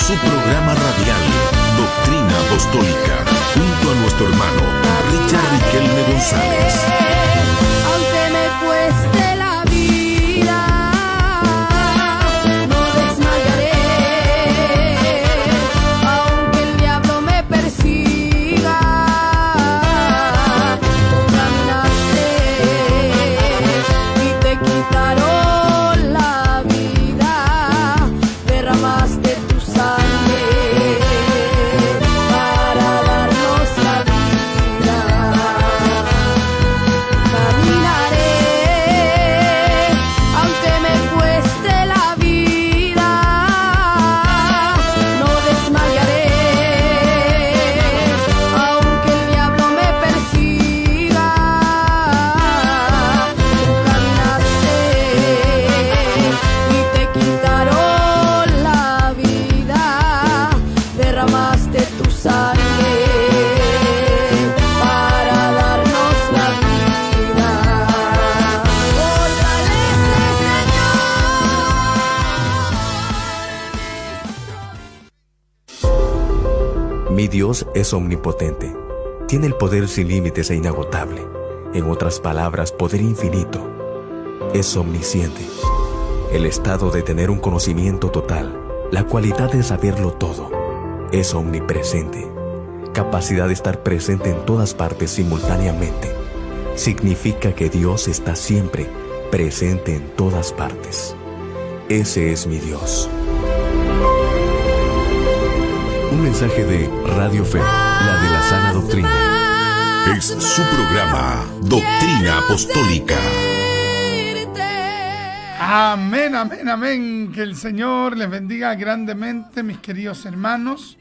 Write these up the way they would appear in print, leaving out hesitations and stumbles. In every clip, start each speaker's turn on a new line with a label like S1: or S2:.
S1: su programa radial, Doctrina Apostólica, junto a nuestro hermano Richard Riquelme González.
S2: Aunque me cueste la vida, no desmayaré. Aunque el diablo me persiga, tú caminaste y te quitaron la vida, derramaste tu sangre para darnos la vida. Caminaré, aunque me cueste la vida, no desmayaré. Aunque el diablo me persiga, tú caminaste y te quitaron la vida, derramaste tu sangre para darnos la vida. Fortalece, Señor.
S3: Mi Dios es omnipotente. Tiene el poder sin límites e inagotable. En otras palabras, poder infinito. Es omnisciente. El estado de tener un conocimiento total. La cualidad de saberlo todo. Es omnipresente. Capacidad de estar presente en todas partes simultáneamente. Significa que Dios está siempre presente en todas partes. Ese es mi Dios. Un mensaje de Radio Fe, la de la sana doctrina.
S1: Es su programa, Doctrina Apostólica.
S4: Amén, amén, amén. Que el Señor les bendiga grandemente, mis queridos hermanos.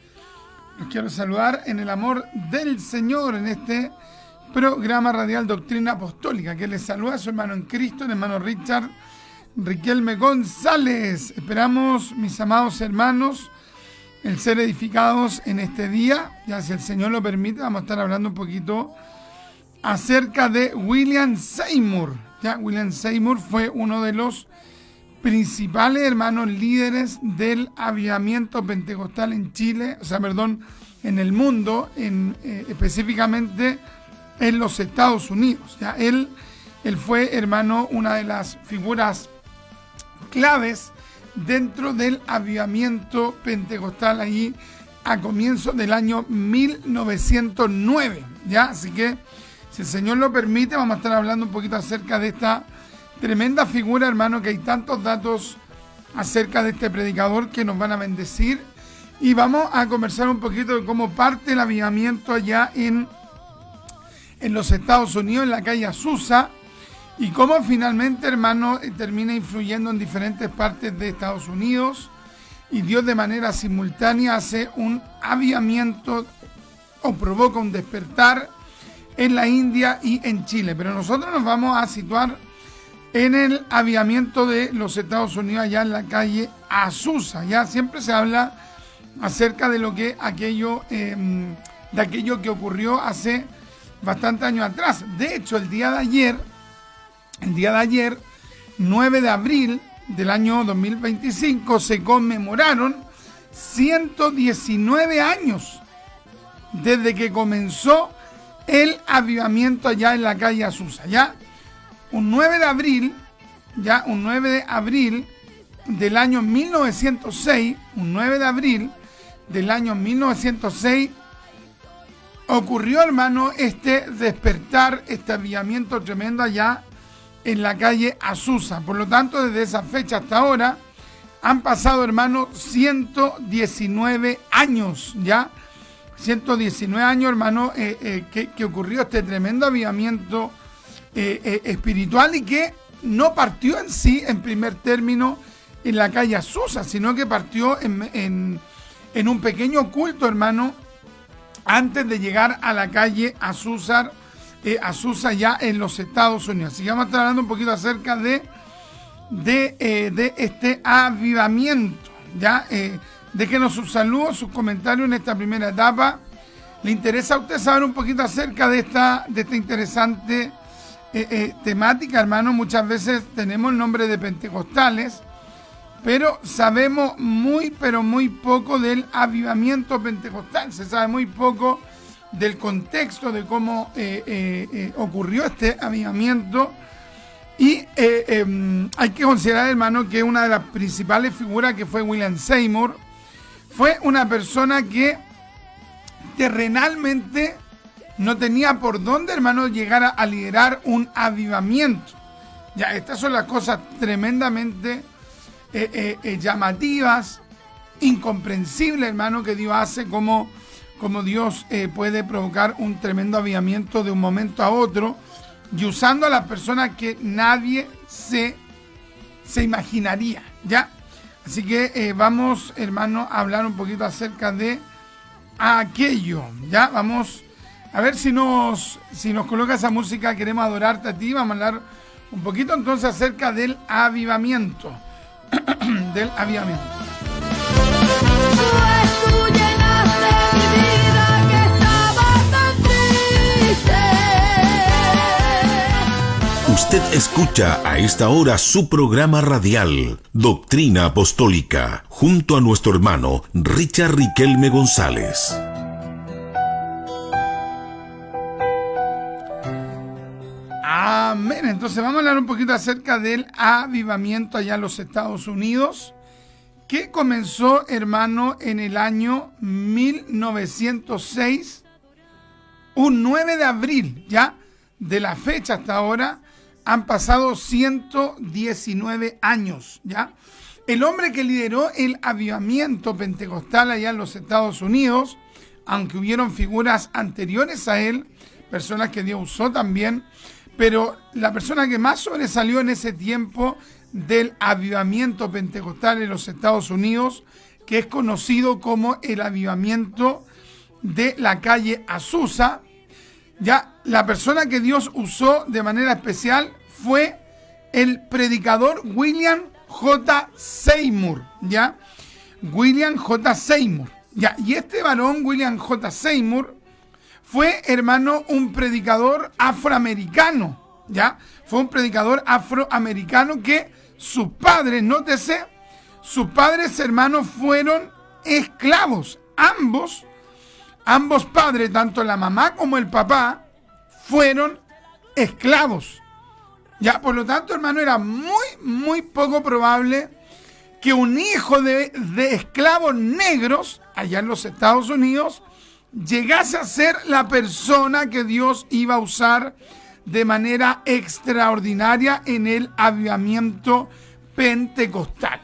S4: Los quiero saludar en el amor del Señor en este programa radial Doctrina Apostólica. Que les saluda a su hermano en Cristo, el hermano Richard Riquelme González. Esperamos, mis amados hermanos, el ser edificados en este día. Ya, si el Señor lo permite, vamos a estar hablando un poquito acerca de William Seymour. Ya, William Seymour fue uno de los principales hermanos líderes del avivamiento pentecostal en Chile, en el mundo, específicamente en los Estados Unidos. Ya, él fue, hermano, una de las figuras claves dentro del avivamiento pentecostal ahí a comienzos del año 1909. ¿Ya? Así que, si el Señor lo permite, vamos a estar hablando un poquito acerca de esta tremenda figura, hermano, que hay tantos datos acerca de este predicador que nos van a bendecir. Y vamos a conversar un poquito de cómo parte el avivamiento allá en los Estados Unidos, en la calle Azusa, y cómo finalmente, hermano, termina influyendo en diferentes partes de Estados Unidos, y Dios de manera simultánea hace un avivamiento o provoca un despertar en la India y en Chile. Pero nosotros nos vamos a situar en el avivamiento de los Estados Unidos, allá en la calle Azusa. Ya siempre se habla acerca de lo que aquello que ocurrió hace bastantes años atrás. De hecho, el día de ayer, 9 de abril del año 2025, se conmemoraron 119 años desde que comenzó el avivamiento allá en la calle Azusa. Ya un 9 de abril del año 1906, ocurrió, hermano, este despertar, este avivamiento tremendo allá en la calle Azusa. Por lo tanto, desde esa fecha hasta ahora han pasado, hermano, 119 años, ¿ya? 119 años, hermano, que ocurrió este tremendo avivamiento espiritual, y que no partió en sí, en primer término, en la calle Azusa, sino que partió en un pequeño culto, hermano, antes de llegar a la calle Azusa ya en los Estados Unidos. Así que vamos a estar hablando un poquito acerca de este avivamiento, ¿ya? Déjenos sus saludos, sus comentarios en esta primera etapa. ¿Le interesa a usted saber un poquito acerca de esta interesante temática, hermano? Muchas veces tenemos el nombre de pentecostales, pero sabemos muy, pero muy poco del avivamiento pentecostal. Se sabe muy poco del contexto de cómo ocurrió este avivamiento. Y hay que considerar, hermano, que una de las principales figuras, que fue William Seymour, fue una persona que terrenalmente no tenía por dónde, hermano, llegar a liderar un avivamiento. Ya, estas son las cosas tremendamente llamativas, incomprensibles, hermano, que Dios hace, como Dios puede provocar un tremendo avivamiento de un momento a otro, y usando a las personas que nadie se imaginaría, ¿ya? Así que vamos, hermano, a hablar un poquito acerca de aquello, ¿ya? Vamos a ver si nos coloca esa música. Queremos adorarte a ti. Vamos a hablar un poquito entonces acerca del avivamiento. Del avivamiento.
S2: Tú llenaste mi vida que estaba tan triste.
S1: Usted escucha a esta hora su programa radial, Doctrina Apostólica, junto a nuestro hermano Richard Riquelme González.
S4: Amén. Entonces vamos a hablar un poquito acerca del avivamiento allá en los Estados Unidos, que comenzó, hermano, en el año 1906, un 9 de abril, ya, de la fecha hasta ahora, han pasado 119 años, ¿ya? El hombre que lideró el avivamiento pentecostal allá en los Estados Unidos, aunque hubieron figuras anteriores a él, personas que Dios usó también, pero la persona que más sobresalió en ese tiempo del avivamiento pentecostal en los Estados Unidos, que es conocido como el avivamiento de la calle Azusa, ya, la persona que Dios usó de manera especial fue el predicador William J. Seymour, ¿ya? William J. Seymour, ¿ya? Y este varón, William J. Seymour, fue, hermano, un predicador afroamericano, ¿ya? Fue un predicador afroamericano que sus padres, nótese, sus padres, hermanos, fueron esclavos. Ambos padres, tanto la mamá como el papá, fueron esclavos. Ya, por lo tanto, hermano, era muy, muy poco probable que un hijo de esclavos negros allá en los Estados Unidos llegase a ser la persona que Dios iba a usar de manera extraordinaria en el avivamiento pentecostal.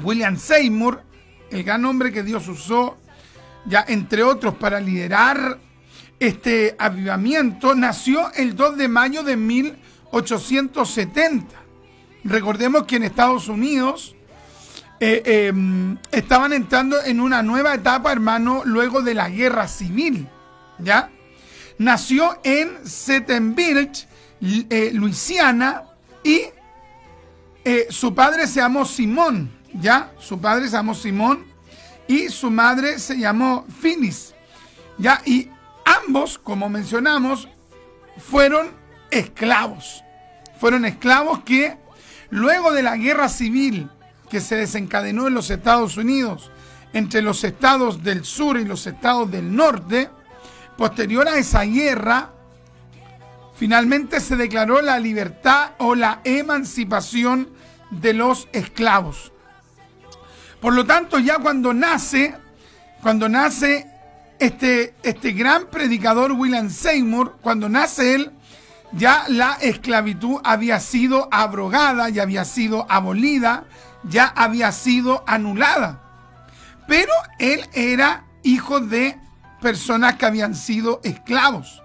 S4: William Seymour, el gran hombre que Dios usó, ya entre otros, para liderar este avivamiento, nació el 2 de mayo de 1870. Recordemos que en Estados Unidos estaban entrando en una nueva etapa, hermano, luego de la guerra civil, ¿ya? Nació en Setonville, Luisiana, y su padre se llamó Simón, ¿ya? Su padre se llamó Simón y su madre se llamó Phyllis, ¿ya? Y ambos, como mencionamos, fueron esclavos. Fueron esclavos que luego de la guerra civil que se desencadenó en los Estados Unidos entre los estados del sur y los estados del norte, posterior a esa guerra, finalmente se declaró la libertad o la emancipación de los esclavos. Por lo tanto, ya cuando nace este gran predicador William Seymour, cuando nace él, ya la esclavitud había sido abrogada, ya había sido abolida, ya había sido anulada. Pero él era hijo de personas que habían sido esclavos.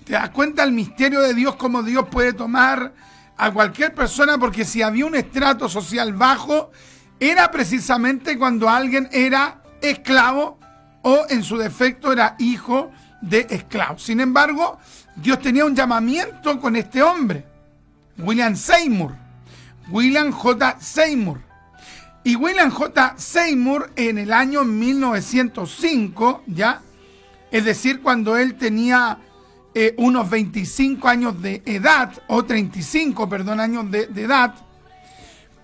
S4: ¿Te das cuenta el misterio de Dios, cómo Dios puede tomar a cualquier persona? Porque si había un estrato social bajo, era precisamente cuando alguien era esclavo o en su defecto era hijo de esclavos. Sin embargo, Dios tenía un llamamiento con este hombre, William Seymour, William J. Seymour. Y William J. Seymour en el año 1905, ¿ya? Es decir, cuando él tenía unos 25 años de edad, o 35, perdón, años de edad,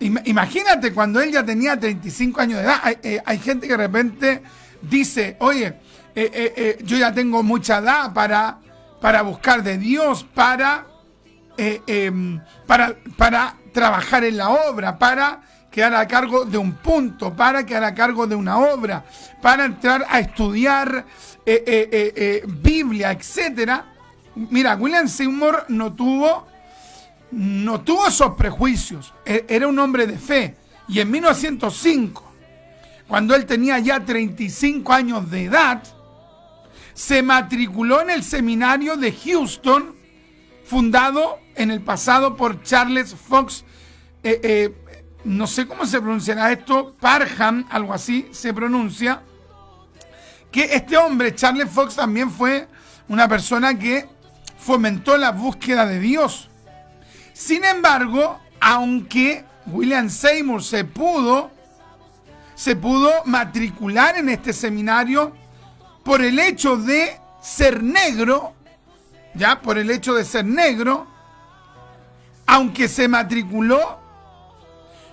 S4: Imagínate cuando él ya tenía 35 años de edad. Hay gente que de repente dice, oye, yo ya tengo mucha edad para buscar de Dios, para trabajar en la obra, para quedar a cargo de un punto, para quedar a cargo de una obra, para entrar a estudiar Biblia, etcétera. Mira, William Seymour no tuvo esos prejuicios. Era un hombre de fe. Y en 1905, cuando él tenía ya 35 años de edad, se matriculó en el seminario de Houston, fundado en el pasado por Charles Fox. No sé cómo se pronunciará esto, Parham, algo así se pronuncia. Que este hombre, Charles Fox, también fue una persona que fomentó la búsqueda de Dios. Sin embargo, aunque William Seymour se pudo matricular en este seminario por el hecho de ser negro, aunque se matriculó,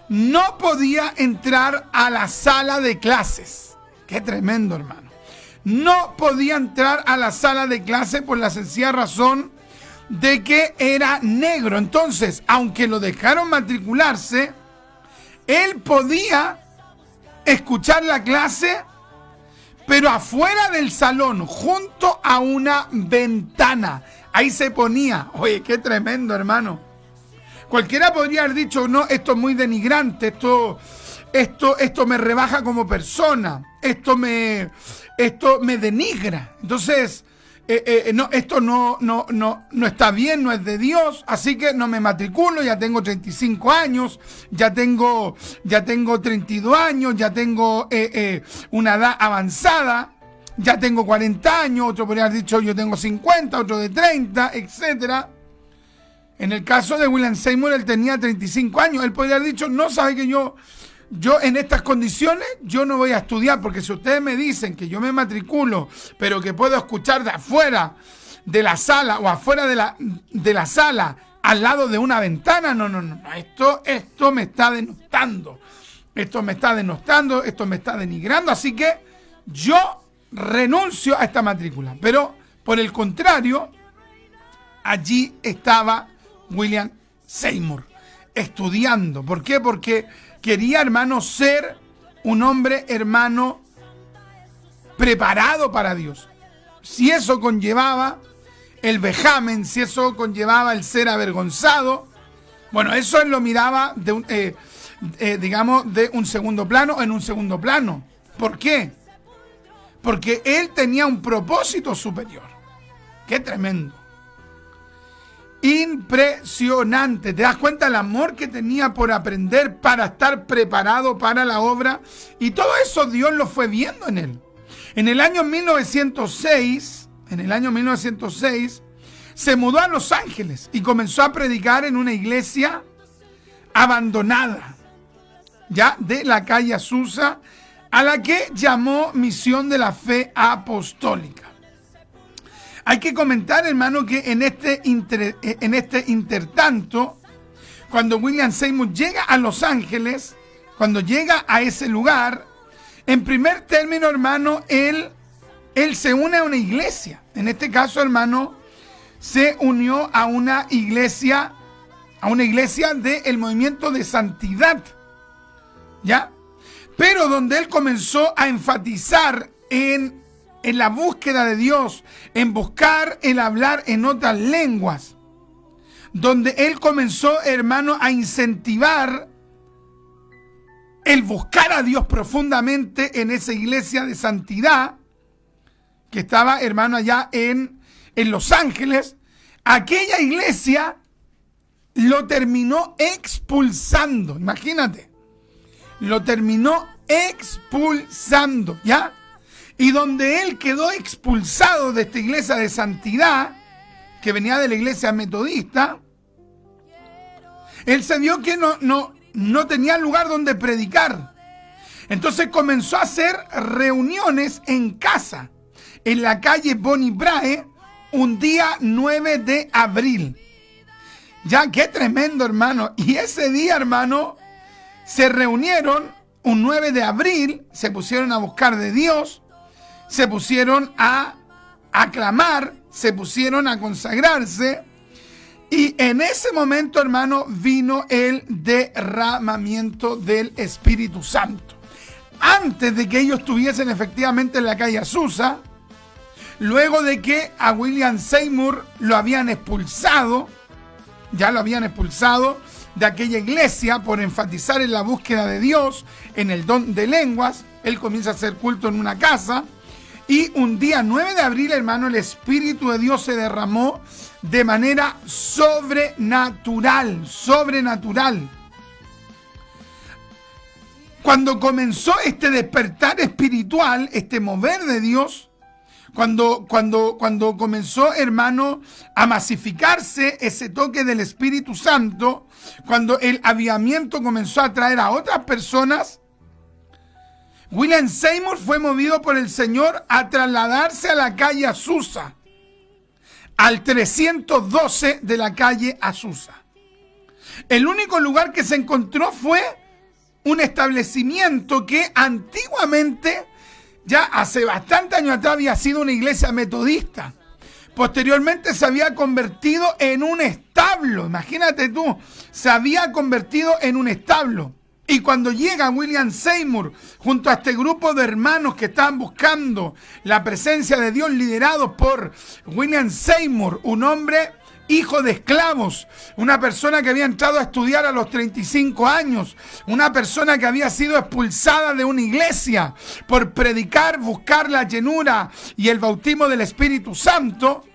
S4: no podía entrar a la sala de clases. Qué tremendo, hermano. No podía entrar a la sala de clases por la sencilla razón de que era negro. Entonces, aunque lo dejaron matricularse, él podía escuchar la clase, pero afuera del salón, junto a una ventana. Ahí se ponía. Oye, qué tremendo, hermano. Cualquiera podría haber dicho, no, esto es muy denigrante, esto me rebaja como persona, esto me denigra. Entonces, no, esto no está bien, no es de Dios, así que no me matriculo. Ya tengo 35 años, ya tengo 32 años, ya tengo una edad avanzada, ya tengo 40 años, otro podría haber dicho yo tengo 50, otro de 30, etcétera. En el caso de William Seymour, él tenía 35 años. Él podría haber dicho, no, sabe que yo en estas condiciones, yo no voy a estudiar, porque si ustedes me dicen que yo me matriculo, pero que puedo escuchar de afuera de la sala o afuera de la sala, al lado de una ventana, no. Esto me está denostando. Esto me está denigrando. Así que yo renuncio a esta matrícula. Pero, por el contrario, allí estaba William Seymour estudiando. ¿Por qué? Porque quería, hermano, ser un hombre, hermano, preparado para Dios. Si eso conllevaba el vejamen, si eso conllevaba el ser avergonzado, bueno, eso él lo miraba de un segundo plano, en un segundo plano. ¿Por qué? Porque él tenía un propósito superior. ¡Qué tremendo! Impresionante. ¿Te das cuenta el amor que tenía por aprender, para estar preparado para la obra? Y todo eso Dios lo fue viendo en él. En el año 1906, se mudó a Los Ángeles y comenzó a predicar en una iglesia abandonada, ya de la calle Azusa, a la que llamó Misión de la Fe Apostólica. Hay que comentar, hermano, que en este intertanto, cuando William Seymour llega a Los Ángeles, cuando llega a ese lugar, en primer término, hermano, él se une a una iglesia. En este caso, hermano, se unió a una iglesia del movimiento de santidad, ¿ya? Pero donde él comenzó a enfatizar en la búsqueda de Dios, en buscar el hablar en otras lenguas, donde él comenzó, hermano, a incentivar el buscar a Dios profundamente en esa iglesia de santidad que estaba, hermano, allá en Los Ángeles. Aquella iglesia lo terminó expulsando, imagínate, lo terminó expulsando, ¿ya? Y donde él quedó expulsado de esta iglesia de santidad, que venía de la iglesia metodista, él se vio que no tenía lugar donde predicar. Entonces comenzó a hacer reuniones en casa, en la calle Bonnie Brae, un día 9 de abril. Ya, qué tremendo, hermano. Y ese día, hermano, se reunieron un 9 de abril, se pusieron a buscar de Dios, se pusieron a aclamar, se pusieron a consagrarse, y en ese momento, hermano, vino el derramamiento del Espíritu Santo. Antes de que ellos estuviesen efectivamente en la calle Azusa, luego de que a William Seymour lo habían expulsado, ya lo habían expulsado de aquella iglesia por enfatizar en la búsqueda de Dios, en el don de lenguas. Él comienza a hacer culto en una casa, y un día 9 de abril, hermano, el Espíritu de Dios se derramó de manera sobrenatural. Cuando comenzó este despertar espiritual, este mover de Dios, cuando comenzó, hermano, a masificarse ese toque del Espíritu Santo, cuando el avivamiento comenzó a atraer a otras personas, William Seymour fue movido por el Señor a trasladarse a la calle Azusa, al 312 de la calle Azusa. El único lugar que se encontró fue un establecimiento que antiguamente, ya hace bastante años atrás, había sido una iglesia metodista. Posteriormente se había convertido en un establo. Imagínate tú, se había convertido en un establo. Y cuando llega William Seymour junto a este grupo de hermanos que estaban buscando la presencia de Dios, liderados por William Seymour, un hombre hijo de esclavos, una persona que había entrado a estudiar a los 35 años, una persona que había sido expulsada de una iglesia por predicar, buscar la llenura y el bautismo del Espíritu Santo.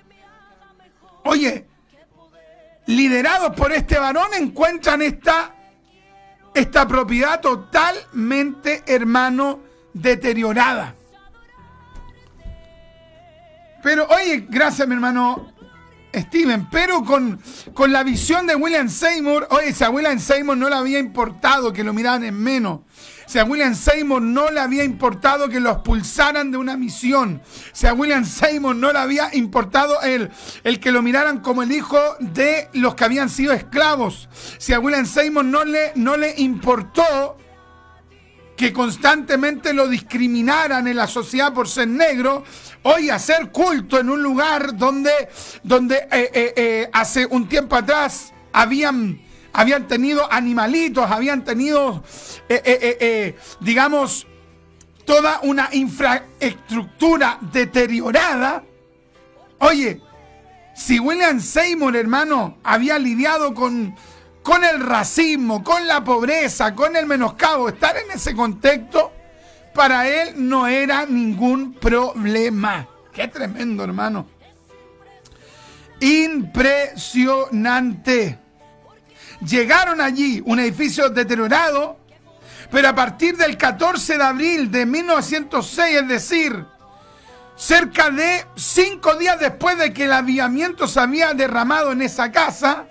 S4: Oye, liderados por este varón, encuentran esta propiedad totalmente, hermano, deteriorada. Pero, oye, gracias, mi hermano Steven, pero con la visión de William Seymour, oye, si a William Seymour no le había importado que lo miraran en menos, si a William Seymour no le había importado que lo expulsaran de una misión, si a William Seymour no le había importado el que lo miraran como el hijo de los que habían sido esclavos, si a William Seymour no le importó que constantemente lo discriminaran en la sociedad por ser negro, hoy hacer culto en un lugar donde hace un tiempo atrás habían tenido animalitos, habían tenido, digamos, toda una infraestructura deteriorada. Oye, si William Seymour, hermano, había lidiado con el racismo, con la pobreza, con el menoscabo, estar en ese contexto, para él no era ningún problema. Qué tremendo, hermano. Impresionante. Llegaron allí, un edificio deteriorado, pero a partir del 14 de abril de 1906, es decir, cerca de 5 días después de que el avivamiento se había derramado en esa casa,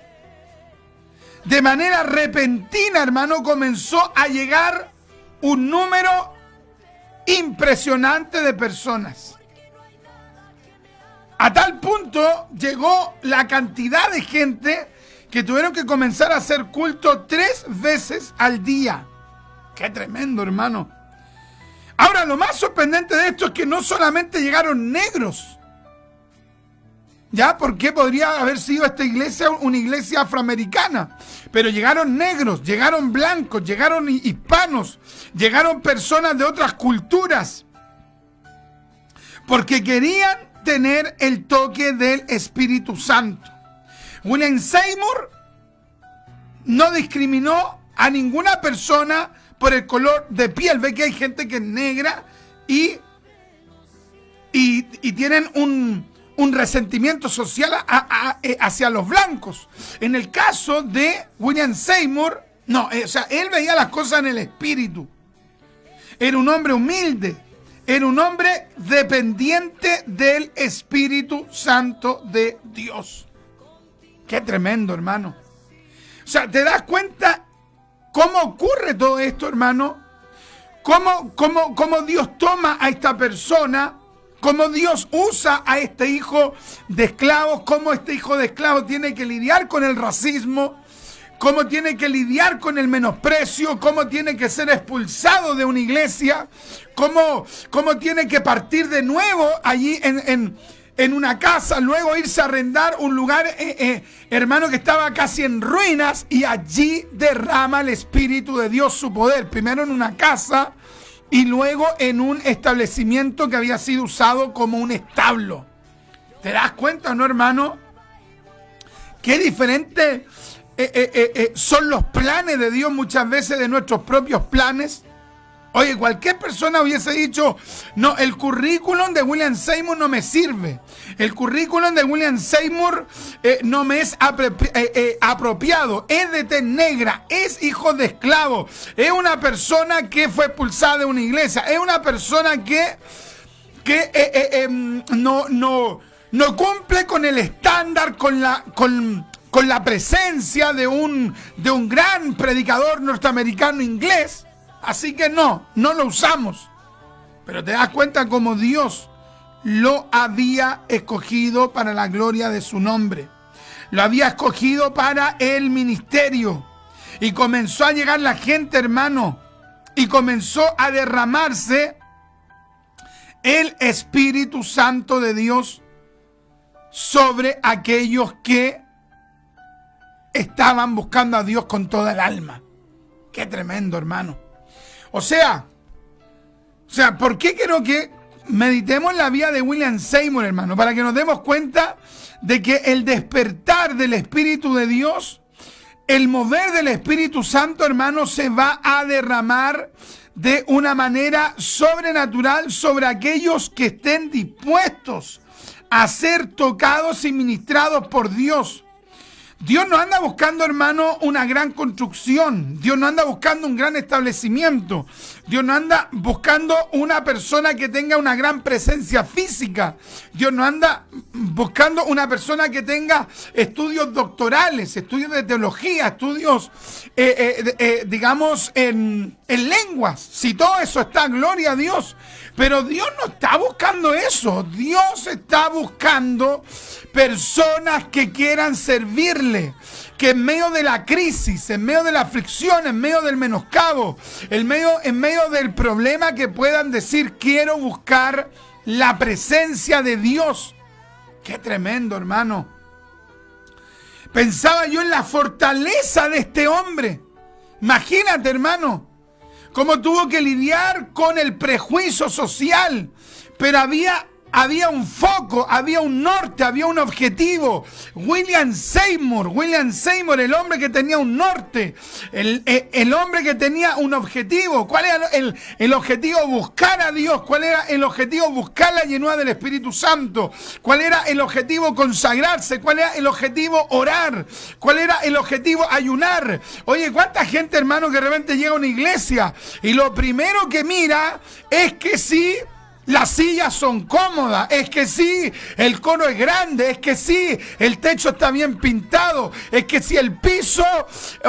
S4: de manera repentina, hermano, comenzó a llegar un número impresionante de personas. A tal punto llegó la cantidad de gente que tuvieron que comenzar a hacer culto 3 veces al día. ¡Qué tremendo, hermano! Ahora, lo más sorprendente de esto es que no solamente llegaron negros, ¿ya? Porque podría haber sido esta iglesia una iglesia afroamericana. Pero llegaron negros, llegaron blancos, llegaron hispanos, llegaron personas de otras culturas. Porque querían tener el toque del Espíritu Santo. William Seymour no discriminó a ninguna persona por el color de piel. Ve que hay gente que es negra y tienen un resentimiento social hacia los blancos. En el caso de William Seymour, no, él veía las cosas en el espíritu. Era un hombre humilde, era un hombre dependiente del Espíritu Santo de Dios. Qué tremendo, hermano. O sea, ¿te das cuenta cómo ocurre todo esto, hermano? ¿Cómo Dios toma a esta persona? Cómo Dios usa a este hijo de esclavos, cómo este hijo de esclavos tiene que lidiar con el racismo, cómo tiene que lidiar con el menosprecio, cómo tiene que ser expulsado de una iglesia, cómo tiene que partir de nuevo allí en una casa, luego irse a arrendar un lugar, hermano, que estaba casi en ruinas, y allí derrama el Espíritu de Dios su poder, primero en una casa y luego en un establecimiento que había sido usado como un establo. ¿Te das cuenta, no, hermano? Qué diferente son los planes de Dios muchas veces de nuestros propios planes. Oye, cualquier persona hubiese dicho, no, el currículum de William Seymour no me sirve. El currículum de William Seymour no me es apropiado. Es de tez negra, es hijo de esclavo, es una persona que fue expulsada de una iglesia, es una persona que no cumple con el estándar, con la presencia de un gran predicador norteamericano inglés. Así que no lo usamos. Pero te das cuenta cómo Dios lo había escogido para la gloria de su nombre. Lo había escogido para el ministerio. Y comenzó a llegar la gente, hermano. Y comenzó a derramarse el Espíritu Santo de Dios sobre aquellos que estaban buscando a Dios con toda el alma. Qué tremendo, hermano. O sea, ¿por qué quiero que meditemos en la vida de William Seymour, hermano? Para que nos demos cuenta de que el despertar del Espíritu de Dios, el mover del Espíritu Santo, hermano, se va a derramar de una manera sobrenatural sobre aquellos que estén dispuestos a ser tocados y ministrados por Dios. Dios no anda buscando, hermano, una gran construcción. Dios no anda buscando un gran establecimiento. Dios no anda buscando una persona que tenga una gran presencia física. Dios no anda buscando una persona que tenga estudios doctorales, estudios de teología, estudios, digamos, en lenguas. Si todo eso está, gloria a Dios. Pero Dios no está buscando eso. Dios está buscando personas que quieran servirle, que en medio de la crisis, en medio de la aflicción, en medio del menoscabo, en medio del problema, que puedan decir, quiero buscar la presencia de Dios. Qué tremendo, hermano. Pensaba yo en la fortaleza de este hombre. Imagínate, hermano, cómo tuvo que lidiar con el prejuicio social, pero había un foco, había un norte, había un objetivo. William Seymour, el hombre que tenía un norte, el hombre que tenía un objetivo. ¿Cuál era el objetivo? Buscar a Dios. ¿Cuál era el objetivo? Buscar la llenura del Espíritu Santo. ¿Cuál era el objetivo? Consagrarse. ¿Cuál era el objetivo? Orar. ¿Cuál era el objetivo? Ayunar. Oye, ¿cuánta gente, hermano, que de repente llega a una iglesia y lo primero que mira es que sí, las sillas son cómodas, es que sí, el coro es grande, es que sí, el techo está bien pintado, es que sí, el piso,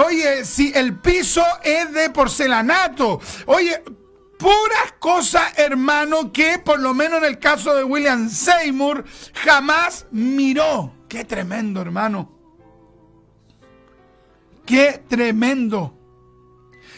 S4: oye, si el piso es de porcelanato, oye, puras cosas, hermano, que por lo menos en el caso de William Seymour jamás miró. Qué tremendo, hermano. Qué tremendo.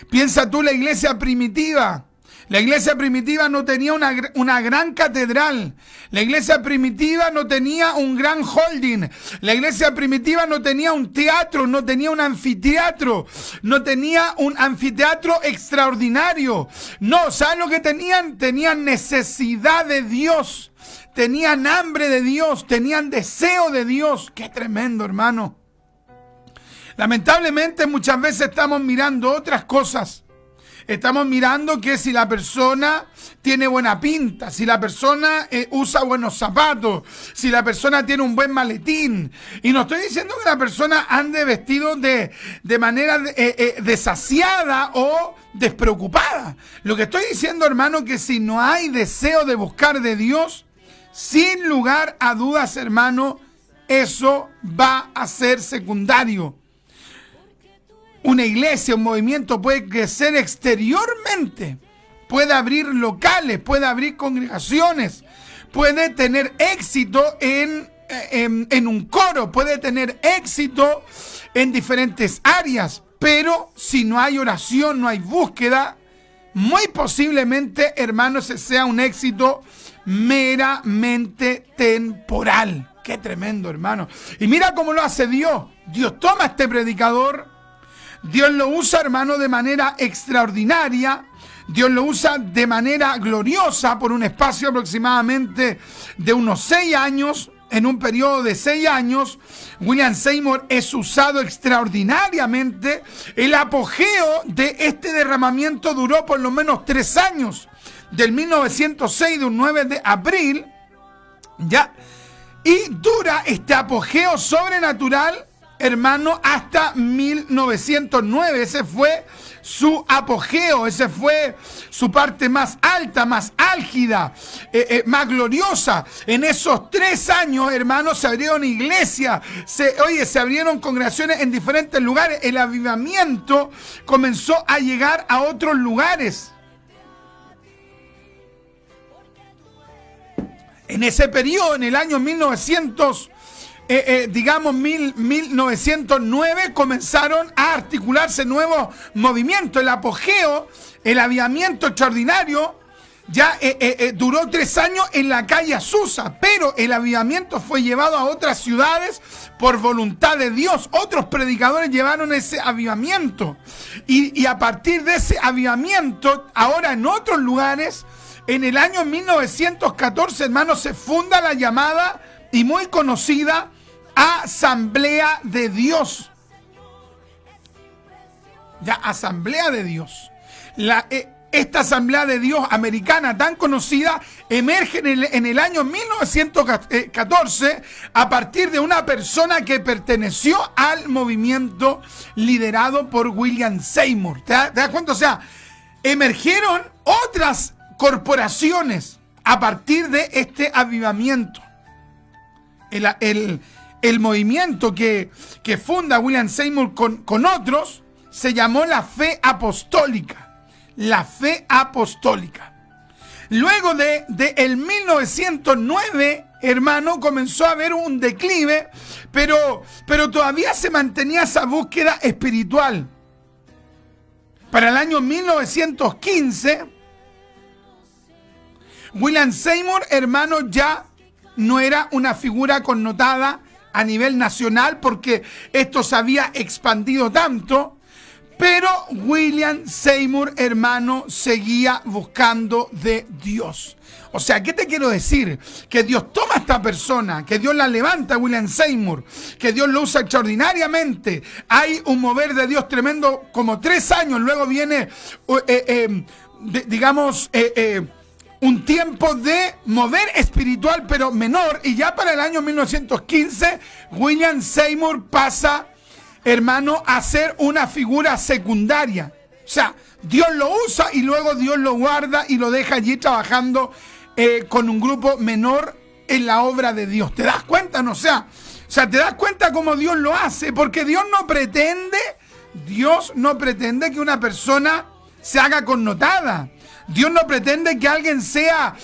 S4: Piensa tú, la iglesia primitiva. La iglesia primitiva no tenía una gran catedral. La iglesia primitiva no tenía un gran holding. La iglesia primitiva no tenía un teatro, no tenía un anfiteatro. No tenía un anfiteatro extraordinario. No, ¿saben lo que tenían? Tenían necesidad de Dios. Tenían hambre de Dios. Tenían deseo de Dios. Qué tremendo, hermano. Lamentablemente muchas veces estamos mirando otras cosas. Estamos mirando que si la persona tiene buena pinta, si la persona usa buenos zapatos, si la persona tiene un buen maletín. Y no estoy diciendo que la persona ande vestido de manera desasiada o despreocupada. Lo que estoy diciendo, hermano, que si no hay deseo de buscar de Dios, sin lugar a dudas, hermano, eso va a ser secundario. Una iglesia, un movimiento puede crecer exteriormente, puede abrir locales, puede abrir congregaciones, puede tener éxito en un coro, puede tener éxito en diferentes áreas, pero si no hay oración, no hay búsqueda, muy posiblemente, hermanos, ese sea un éxito meramente temporal. Qué tremendo, hermano. Y mira cómo lo hace Dios. Dios toma a este predicador, Dios lo usa, hermano, de manera extraordinaria. Dios lo usa de manera gloriosa por un espacio aproximadamente de unos 6 años. En un periodo de 6 años, William Seymour es usado extraordinariamente. El apogeo de este derramamiento duró por lo menos 3 años, del 1906, de un 9 de abril, ya, y dura este apogeo sobrenatural, hermano, hasta 1909. Ese fue su apogeo, ese fue su parte más alta, más álgida, más gloriosa. En esos 3 años, hermanos, se abrieron iglesias, se abrieron congregaciones en diferentes lugares. El avivamiento comenzó a llegar a otros lugares. En ese periodo, en el año 1909, comenzaron a articularse nuevos movimientos. El apogeo, el avivamiento extraordinario, ya duró 3 años en la calle Azusa, pero el avivamiento fue llevado a otras ciudades por voluntad de Dios. Otros predicadores llevaron ese avivamiento, y a partir de ese avivamiento, ahora en otros lugares, en el año 1914, hermanos, se funda la llamada y muy conocida Asamblea de Dios. Ya, Asamblea de Dios. Esta Asamblea de Dios americana tan conocida emerge en el año 1914 a partir de una persona que perteneció al movimiento liderado por William Seymour. ¿Te das cuenta? O sea, emergieron otras corporaciones a partir de este avivamiento. El movimiento que funda William Seymour con otros se llamó la fe apostólica. La fe apostólica. Luego de el 1909, hermano, comenzó a haber un declive, pero todavía se mantenía esa búsqueda espiritual. Para el año 1915, William Seymour, hermano, ya no era una figura connotada a nivel nacional porque esto se había expandido tanto, pero William Seymour, hermano, seguía buscando de Dios. O sea, ¿qué te quiero decir? Que Dios toma a esta persona, que Dios la levanta, William Seymour, que Dios lo usa extraordinariamente. Hay un mover de Dios tremendo, como 3 años, luego viene, un tiempo de mover espiritual, pero menor, y ya para el año 1915, William Seymour pasa, hermano, a ser una figura secundaria. O sea, Dios lo usa y luego Dios lo guarda y lo deja allí trabajando con un grupo menor en la obra de Dios. ¿Te das cuenta? No, o sea, ¿te das cuenta cómo Dios lo hace? Porque Dios no pretende que una persona se haga connotada. Dios no pretende que alguien sea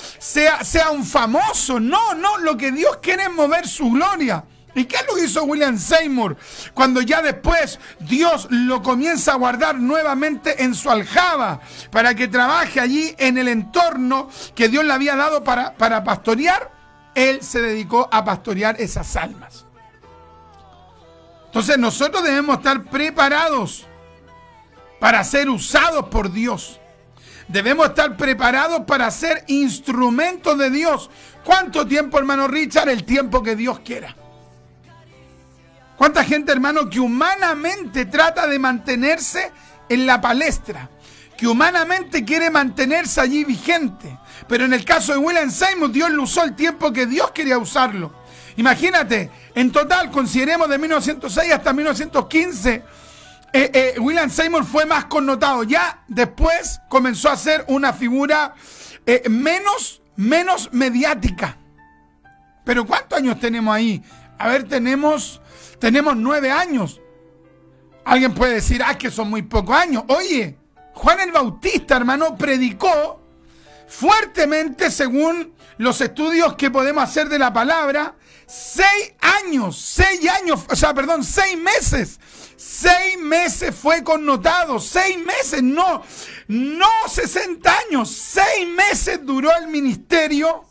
S4: un famoso. No, lo que Dios quiere es mover su gloria. ¿Y qué es lo que hizo William Seymour? Cuando ya después Dios lo comienza a guardar nuevamente en su aljaba para que trabaje allí en el entorno que Dios le había dado para pastorear, él se dedicó a pastorear esas almas. Entonces nosotros debemos estar preparados para ser usados por Dios. Debemos estar preparados para ser instrumentos de Dios. ¿Cuánto tiempo, hermano Richard? El tiempo que Dios quiera. ¿Cuánta gente, hermano, que humanamente trata de mantenerse en la palestra? Que humanamente quiere mantenerse allí vigente. Pero en el caso de William Seymour, Dios lo usó el tiempo que Dios quería usarlo. Imagínate, en total, consideremos de 1906 hasta 1915, William Seymour fue más connotado. Ya después comenzó a ser una figura menos mediática. Pero ¿cuántos años tenemos ahí? A ver, tenemos 9 años. Alguien puede decir, que son muy pocos años. Oye, Juan el Bautista, hermano, predicó fuertemente, según los estudios que podemos hacer de la palabra, 6 meses. 6 meses fue connotado, 6 meses, no 60 años, 6 meses duró el ministerio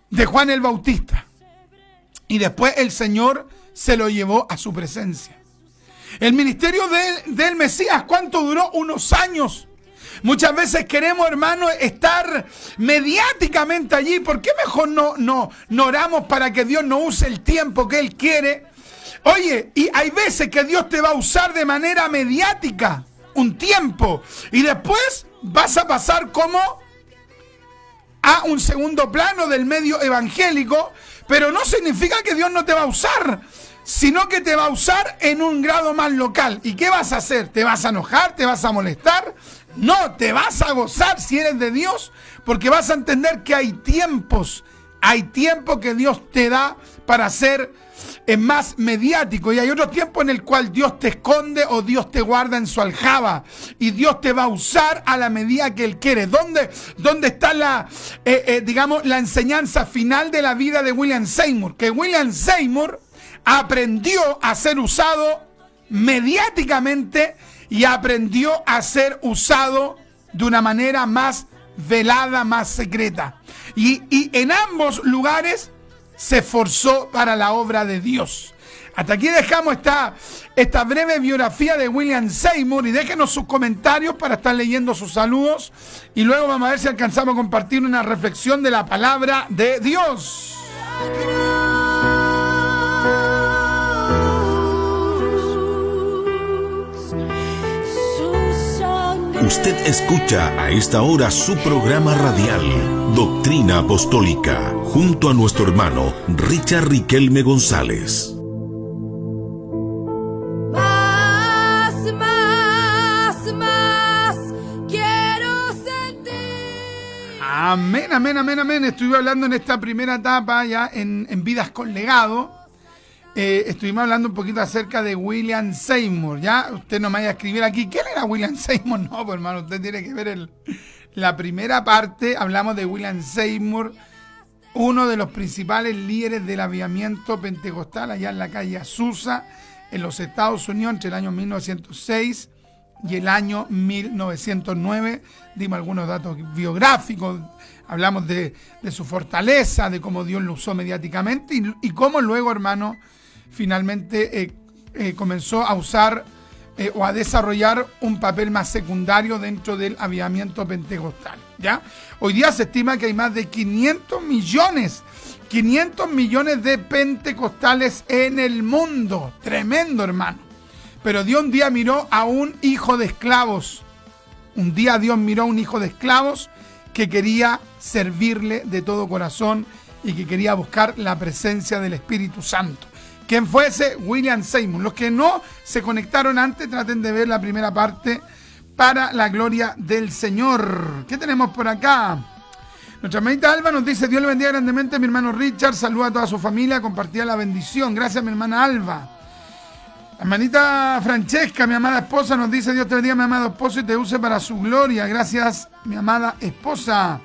S4: de Juan el Bautista. Y después el Señor se lo llevó a su presencia. El ministerio del Mesías, ¿cuánto duró? Unos años. Muchas veces queremos, hermanos, estar mediáticamente allí. ¿Por qué mejor no oramos para que Dios nos use el tiempo que Él quiere? Oye, y hay veces que Dios te va a usar de manera mediática un tiempo y después vas a pasar como a un segundo plano del medio evangélico, pero no significa que Dios no te va a usar, sino que te va a usar en un grado más local. ¿Y qué vas a hacer? ¿Te vas a enojar? ¿Te vas a molestar? No, te vas a gozar si eres de Dios, porque vas a entender que hay tiempos que Dios te da para ser más mediático, y hay otro tiempo en el cual Dios te esconde o Dios te guarda en su aljaba, y Dios te va a usar a la medida que Él quiere. ¿Dónde está la enseñanza final de la vida de William Seymour? Que William Seymour aprendió a ser usado mediáticamente y aprendió a ser usado de una manera más velada, más secreta. Y en ambos lugares se esforzó para la obra de Dios. Hasta aquí dejamos esta breve biografía de William Seymour, y déjenos sus comentarios para estar leyendo sus saludos, y luego vamos a ver si alcanzamos a compartir una reflexión de la palabra de Dios.
S1: Usted escucha a esta hora su programa radial, Doctrina Apostólica, junto a nuestro hermano Richard Riquelme González.
S2: Más, quiero sentir.
S4: Amén. Estuve hablando en esta primera etapa ya en Vidas con Legado. Estuvimos hablando un poquito acerca de William Seymour. Ya, usted no me vaya a escribir aquí, ¿quién era William Seymour? No, pues hermano, usted tiene que ver la primera parte. Hablamos de William Seymour, uno de los principales líderes del avivamiento pentecostal allá en la calle Azusa, en los Estados Unidos, entre el año 1906 y el año 1909. Dimos algunos datos biográficos, hablamos de su fortaleza, de cómo Dios lo usó mediáticamente y cómo luego, hermano, finalmente comenzó a usar o a desarrollar un papel más secundario dentro del avivamiento pentecostal, ¿ya? Hoy día se estima que hay más de 500 millones de pentecostales en el mundo. Tremendo, hermano. Pero Dios un día miró a un hijo de esclavos. Un día Dios miró a un hijo de esclavos que quería servirle de todo corazón y que quería buscar la presencia del Espíritu Santo. ¿Quién fue ese? William Seymour. Los que no se conectaron antes, traten de ver la primera parte para la gloria del Señor. ¿Qué tenemos por acá? Nuestra hermanita Alba nos dice: Dios le bendiga grandemente a mi hermano Richard, saluda a toda su familia, compartía la bendición. Gracias, mi hermana Alba. La hermanita Francesca, mi amada esposa, nos dice: Dios te bendiga, mi amado esposo, y te use para su gloria. Gracias, mi amada esposa.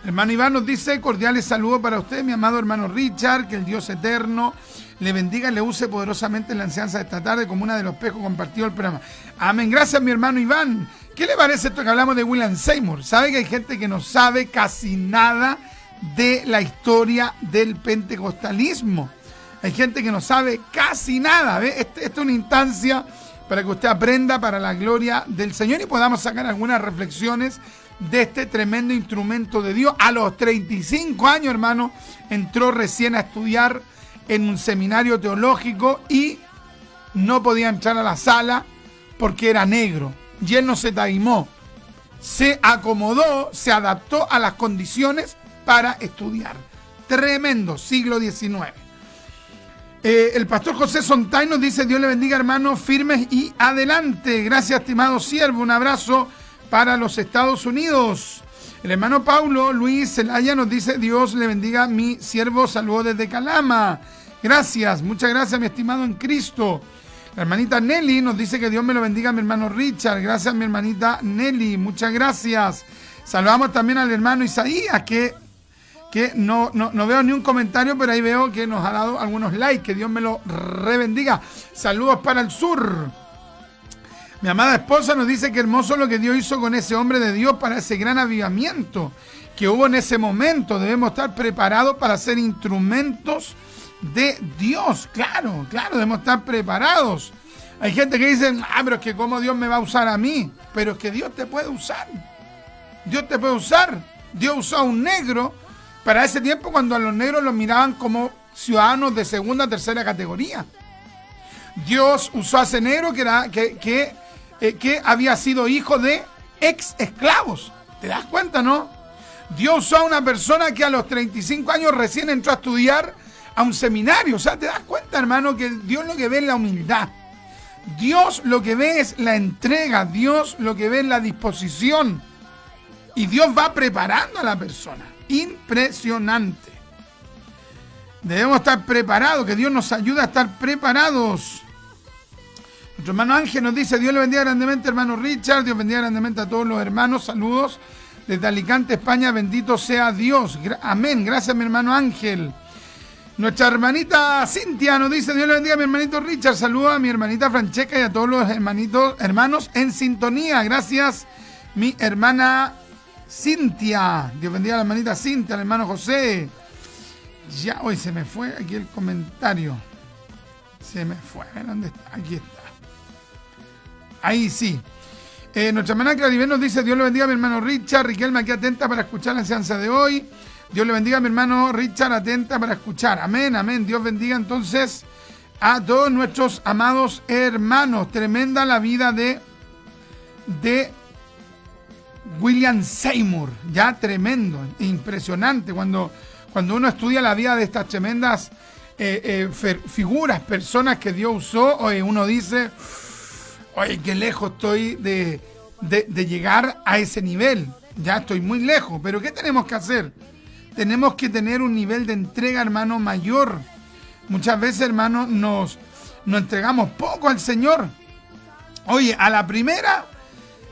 S4: El hermano Iván nos dice: cordiales saludos para usted, mi amado hermano Richard, que el Dios eterno le bendiga y le use poderosamente en la enseñanza de esta tarde como una de los espejos compartido el programa. Amén. Gracias, mi hermano Iván. ¿Qué le parece esto que hablamos de William Seymour? ¿Sabe que hay gente que no sabe casi nada de la historia del pentecostalismo? Hay gente que no sabe casi nada. ¿Ve? Esta es una instancia para que usted aprenda para la gloria del Señor y podamos sacar algunas reflexiones de este tremendo instrumento de Dios. A los 35 años, hermano, entró recién a estudiar en un seminario teológico y no podía entrar a la sala porque era negro. Y él no se taimó, se acomodó, se adaptó a las condiciones para estudiar. Tremendo, siglo XIX. El pastor José Sontay nos dice: Dios le bendiga, hermanos, firmes y adelante. Gracias, estimado siervo. Un abrazo para los Estados Unidos. El hermano Paulo Luis Zelaya nos dice: Dios le bendiga, mi siervo, saludos desde Calama. Gracias, muchas gracias, mi estimado en Cristo. La hermanita Nelly nos dice que Dios me lo bendiga a mi hermano Richard. Gracias, mi hermanita Nelly. Muchas gracias. Saludamos también al hermano Isaías, que no veo ni un comentario, pero ahí veo que nos ha dado algunos likes. Que Dios me lo rebendiga. Saludos para el sur. Mi amada esposa nos dice que hermoso lo que Dios hizo con ese hombre de Dios para ese gran avivamiento que hubo en ese momento. Debemos estar preparados para ser instrumentos de Dios. Claro, debemos estar preparados. Hay gente que dice, pero es que cómo Dios me va a usar a mí. Pero es que Dios te puede usar. Dios te puede usar. Dios usó a un negro para ese tiempo, cuando a los negros los miraban como ciudadanos de segunda, tercera categoría. Dios usó a ese negro que había sido hijo de ex esclavos. ¿Te das cuenta, no? Dios usó a una persona que a los 35 años recién entró a estudiar a un seminario. O sea, ¿te das cuenta, hermano, que Dios lo que ve es la humildad? Dios lo que ve es la entrega. Dios lo que ve es la disposición. Y Dios va preparando a la persona. Impresionante. Debemos estar preparados, que Dios nos ayude a estar preparados. Nuestro hermano Ángel nos dice, Dios le bendiga grandemente, hermano Richard. Dios bendiga grandemente a todos los hermanos. Saludos desde Alicante, España. Bendito sea Dios. Amén. Gracias, mi hermano Ángel. Nuestra hermanita Cintia nos dice, Dios le bendiga a mi hermanito Richard. Saludos a mi hermanita Francesca y a todos los hermanos en sintonía. Gracias, mi hermana Cintia. Dios bendiga a la hermanita Cintia, al hermano José. Ya, hoy se me fue aquí el comentario. Se me fue. ¿Dónde está? Aquí está. Ahí sí. Nuestra hermana Claribel nos dice, Dios le bendiga a mi hermano Richard. Riquelme aquí atenta para escuchar la enseñanza de hoy. Dios le bendiga a mi hermano Richard, atenta para escuchar. Amén, amén. Dios bendiga entonces a todos nuestros amados hermanos. Tremenda la vida de William Seymour. Ya tremendo, impresionante. Cuando uno estudia la vida de estas tremendas figuras, personas que Dios usó, uno dice, oye, qué lejos estoy de llegar a ese nivel. Ya estoy muy lejos, pero ¿qué tenemos que hacer? Tenemos que tener un nivel de entrega, hermano, mayor. Muchas veces, hermano, nos entregamos poco al Señor. Oye, a la primera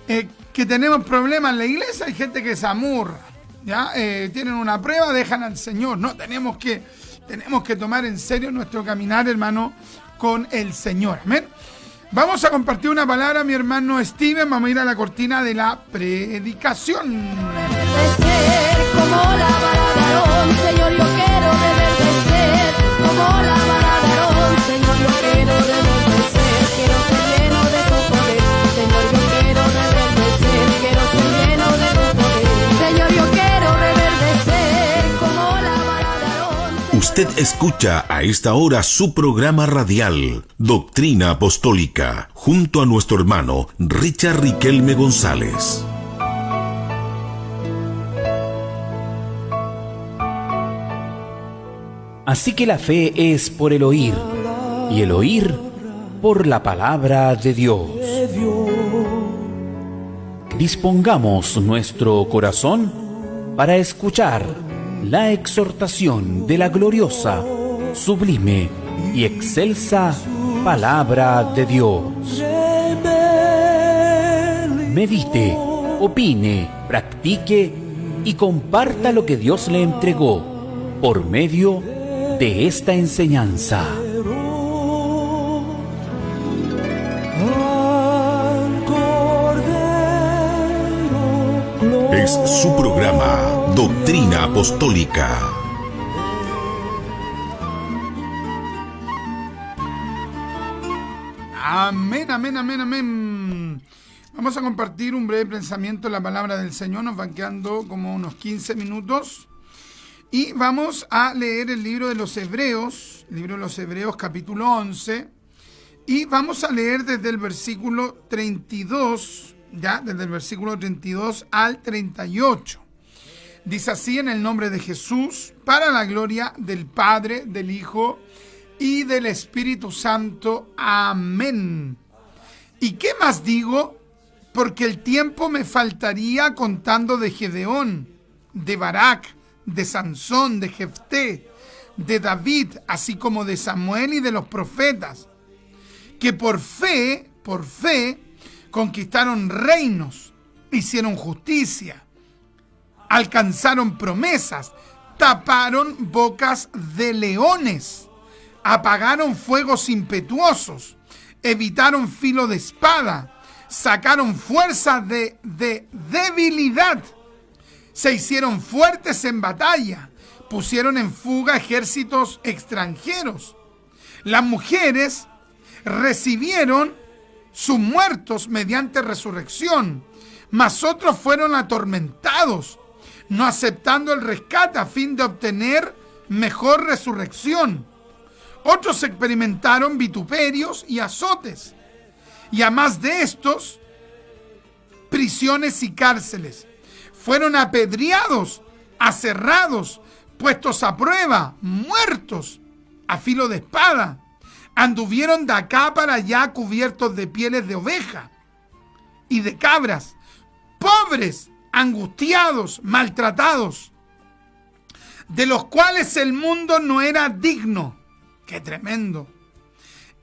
S4: que tenemos problemas en la iglesia, hay gente que se amurra. ¿Ya? Tienen una prueba, dejan al Señor. No, tenemos que tomar en serio nuestro caminar, hermano, con el Señor. Amén. Vamos a compartir una palabra, mi hermano Steven. Vamos a ir a la cortina de la predicación.
S2: Reverdecer como la vara de Aarón, Señor, yo quiero reverdecer como la vara de Aarón, Señor, yo quiero reverdecer, quiero ser lleno de tu poder, Señor, yo quiero reverdecer, quiero ser lleno de tu poder, Señor, yo quiero reverdecer como la vara de Aarón.
S1: Usted escucha a esta hora su programa radial, Doctrina Apostólica, junto a nuestro hermano Richard Riquelme González.
S5: Así que la fe es por el oír, y el oír por la palabra de Dios. Dispongamos nuestro corazón para escuchar la exhortación de la gloriosa, sublime y excelsa palabra de Dios. Medite, opine, practique y comparta lo que Dios le entregó por medio de esta enseñanza.
S1: Es su programa Doctrina Apostólica.
S4: Amén, amén, amén, amén. Vamos a compartir un breve pensamiento en la palabra del Señor. Nos van quedando como unos 15 minutos. Y vamos a leer el libro de los Hebreos, capítulo 11. Y vamos a leer desde el versículo 32, ya, desde el versículo 32 al 38. Dice así: en el nombre de Jesús, para la gloria del Padre, del Hijo y del Espíritu Santo. Amén. ¿Y qué más digo? Porque el tiempo me faltaría contando de Gedeón, de Barak, de Sansón, de Jefté, de David, así como de Samuel y de los profetas, que por fe, conquistaron reinos, hicieron justicia, alcanzaron promesas, taparon bocas de leones, apagaron fuegos impetuosos, evitaron filo de espada, sacaron fuerza de debilidad, se hicieron fuertes en batalla, pusieron en fuga ejércitos extranjeros. Las mujeres recibieron sus muertos mediante resurrección, mas otros fueron atormentados, no aceptando el rescate a fin de obtener mejor resurrección. Otros experimentaron vituperios y azotes, y a más de estos, prisiones y cárceles. Fueron apedreados, aserrados, puestos a prueba, muertos a filo de espada. Anduvieron de acá para allá cubiertos de pieles de oveja y de cabras, pobres, angustiados, maltratados, de los cuales el mundo no era digno. ¡Qué tremendo!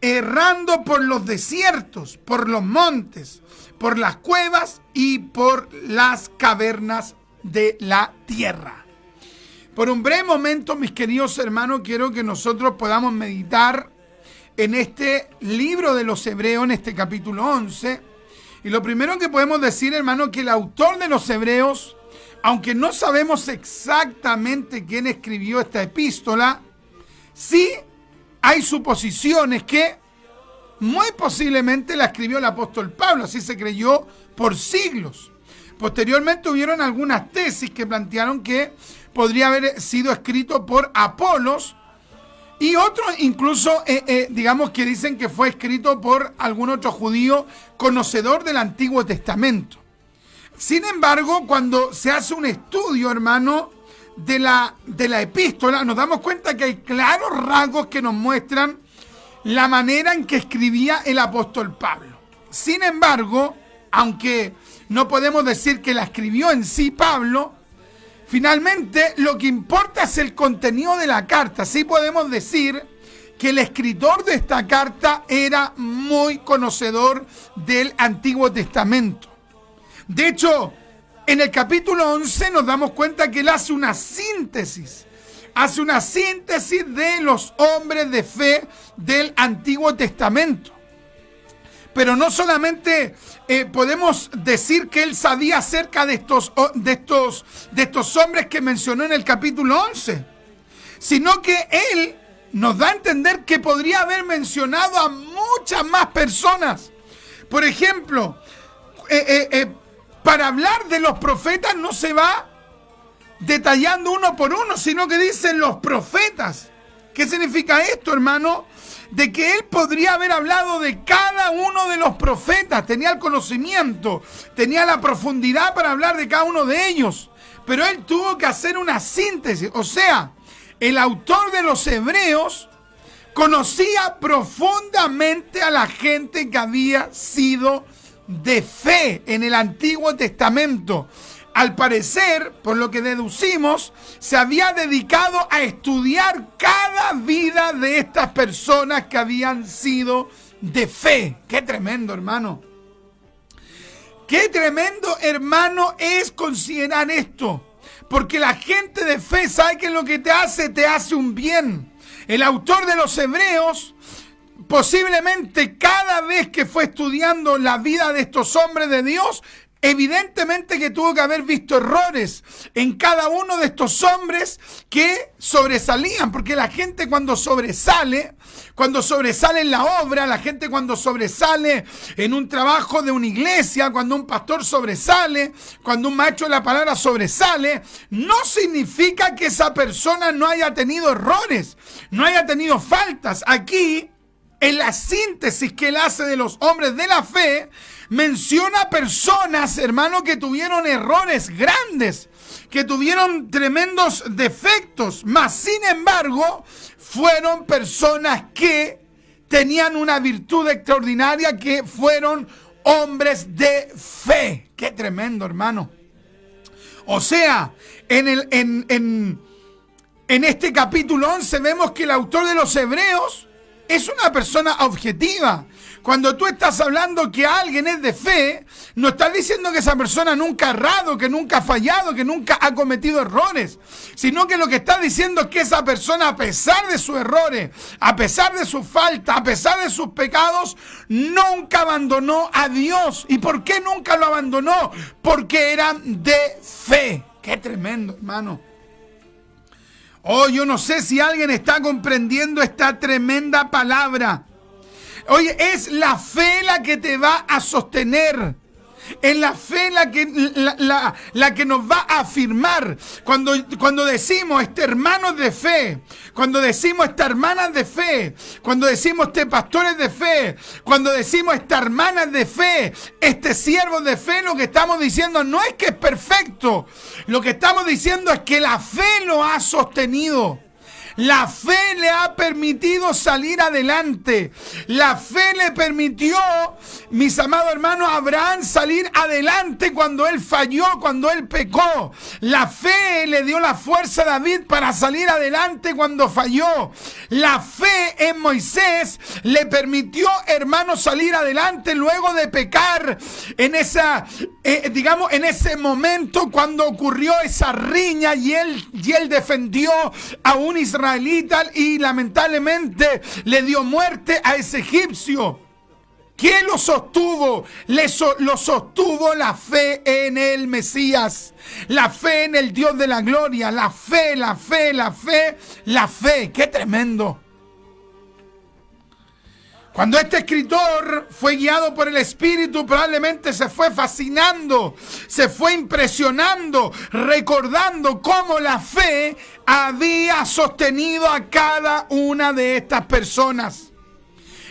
S4: Errando por los desiertos, por los montes, por las cuevas y por las cavernas de la tierra. Por un breve momento, mis queridos hermanos, quiero que nosotros podamos meditar en este libro de los Hebreos, en este capítulo 11. Y lo primero que podemos decir, hermano, que el autor de los Hebreos, aunque no sabemos exactamente quién escribió esta epístola, sí hay suposiciones que muy posiblemente la escribió el apóstol Pablo, así se creyó por siglos. Posteriormente hubieron algunas tesis que plantearon que podría haber sido escrito por Apolos, y otros incluso, digamos que dicen que fue escrito por algún otro judío conocedor del Antiguo Testamento. Sin embargo, cuando se hace un estudio, hermano, de la epístola, nos damos cuenta que hay claros rasgos que nos muestran la manera en que escribía el apóstol Pablo. Sin embargo, aunque no podemos decir que la escribió en sí Pablo, finalmente lo que importa es el contenido de la carta. Sí podemos decir que el escritor de esta carta era muy conocedor del Antiguo Testamento. De hecho, en el capítulo 11 nos damos cuenta que él hace una síntesis de los hombres de fe del Antiguo Testamento. Pero no solamente podemos decir que él sabía acerca de estos hombres que mencionó en el capítulo 11, sino que él nos da a entender que podría haber mencionado a muchas más personas. Por ejemplo, para hablar de los profetas no se va detallando uno por uno, sino que dicen los profetas. ¿Qué significa esto, hermano? De que él podría haber hablado de cada uno de los profetas, tenía el conocimiento, tenía la profundidad para hablar de cada uno de ellos, pero él tuvo que hacer una síntesis. O sea, el autor de los Hebreos conocía profundamente a la gente que había sido de fe en el Antiguo Testamento. Al parecer, por lo que deducimos, se había dedicado a estudiar cada vida de estas personas que habían sido de fe. ¡Qué tremendo, hermano! ¡Qué tremendo, hermano, es considerar esto! Porque la gente de fe, ¿sabe qué es lo que te hace un bien? El autor de los Hebreos, posiblemente cada vez que fue estudiando la vida de estos hombres de Dios, evidentemente que tuvo que haber visto errores en cada uno de estos hombres que sobresalían, porque la gente cuando sobresale en la obra, la gente cuando sobresale en un trabajo de una iglesia, cuando un pastor sobresale, cuando un maestro de la palabra sobresale, no significa que esa persona no haya tenido errores, no haya tenido faltas. Aquí, en la síntesis que él hace de los hombres de la fe, menciona personas, hermano, que tuvieron errores grandes, que tuvieron tremendos defectos, mas sin embargo, fueron personas que tenían una virtud extraordinaria, que fueron hombres de fe. ¡Qué tremendo, hermano! O sea, en este capítulo 11 vemos que el autor de los Hebreos es una persona objetiva. Cuando tú estás hablando que alguien es de fe, no estás diciendo que esa persona nunca ha errado, que nunca ha fallado, que nunca ha cometido errores, sino que lo que estás diciendo es que esa persona, a pesar de sus errores, a pesar de sus faltas, a pesar de sus pecados, nunca abandonó a Dios. ¿Y por qué nunca lo abandonó? Porque eran de fe. ¡Qué tremendo, hermano! Oh, yo no sé si alguien está comprendiendo esta tremenda palabra. Oye, es la fe la que te va a sostener. Es la fe la que nos va a afirmar. Cuando decimos este hermano es de fe, cuando decimos esta hermana es de fe, cuando decimos este pastor es de fe, cuando decimos esta hermana es de fe, este siervo es de fe, lo que estamos diciendo no es que es perfecto. Lo que estamos diciendo es que la fe lo ha sostenido. La fe le ha permitido salir adelante. La fe le permitió, mis amados hermanos, a Abraham salir adelante cuando él falló, cuando él pecó. La fe le dio la fuerza a David para salir adelante cuando falló. La fe en Moisés le permitió, hermanos, salir adelante luego de pecar en en ese momento cuando ocurrió esa riña y él defendió a un israelita y lamentablemente le dio muerte a ese egipcio. ¿Quién lo sostuvo? Lo sostuvo la fe en el Mesías, la fe en el Dios de la gloria, la fe, la fe, la fe, la fe. ¡Qué tremendo! Cuando este escritor fue guiado por el Espíritu, probablemente se fue fascinando, se fue impresionando, recordando cómo la fe había sostenido a cada una de estas personas.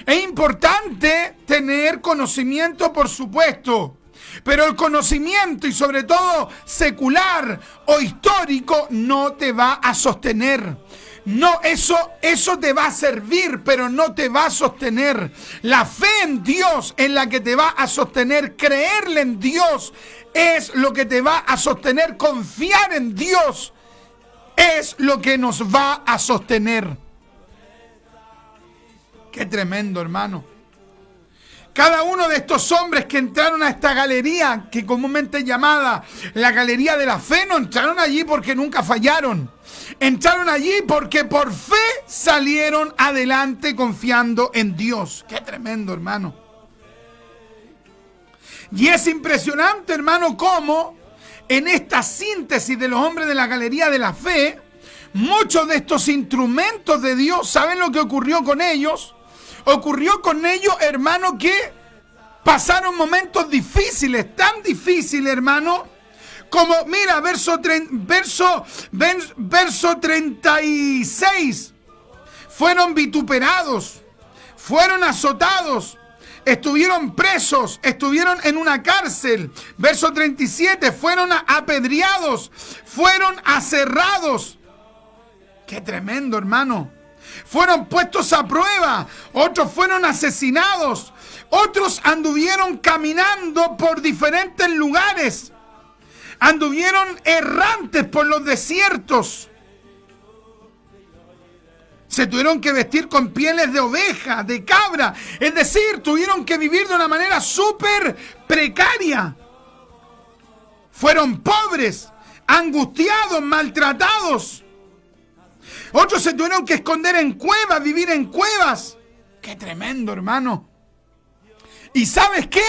S4: Es importante tener conocimiento, por supuesto, pero el conocimiento, y sobre todo secular o histórico, no te va a sostener. No, eso te va a servir, pero no te va a sostener. La fe en Dios es la que te va a sostener. Creerle en Dios es lo que te va a sostener. Confiar en Dios es lo que nos va a sostener. Qué tremendo, hermano. Cada uno de estos hombres que entraron a esta galería, que comúnmente es llamada la galería de la fe, no entraron allí porque nunca fallaron. Entraron allí porque por fe salieron adelante confiando en Dios. Qué tremendo, hermano. Y es impresionante, hermano, cómo en esta síntesis de los hombres de la galería de la fe, muchos de estos instrumentos de Dios, ¿saben lo que ocurrió con ellos? Ocurrió con ellos, hermano, que pasaron momentos difíciles, tan difíciles, hermano, como, mira, verso 36, fueron vituperados, fueron azotados, estuvieron presos, estuvieron en una cárcel. Verso 37, fueron apedreados, fueron aserrados. ¡Qué tremendo, hermano! Fueron puestos a prueba, otros fueron asesinados, otros anduvieron caminando por diferentes lugares, anduvieron errantes por los desiertos, se tuvieron que vestir con pieles de oveja, de cabra, es decir, tuvieron que vivir de una manera súper precaria, fueron pobres, angustiados, maltratados. Otros se tuvieron que esconder en cuevas, vivir en cuevas. ¡Qué tremendo, hermano! ¿Y sabes qué?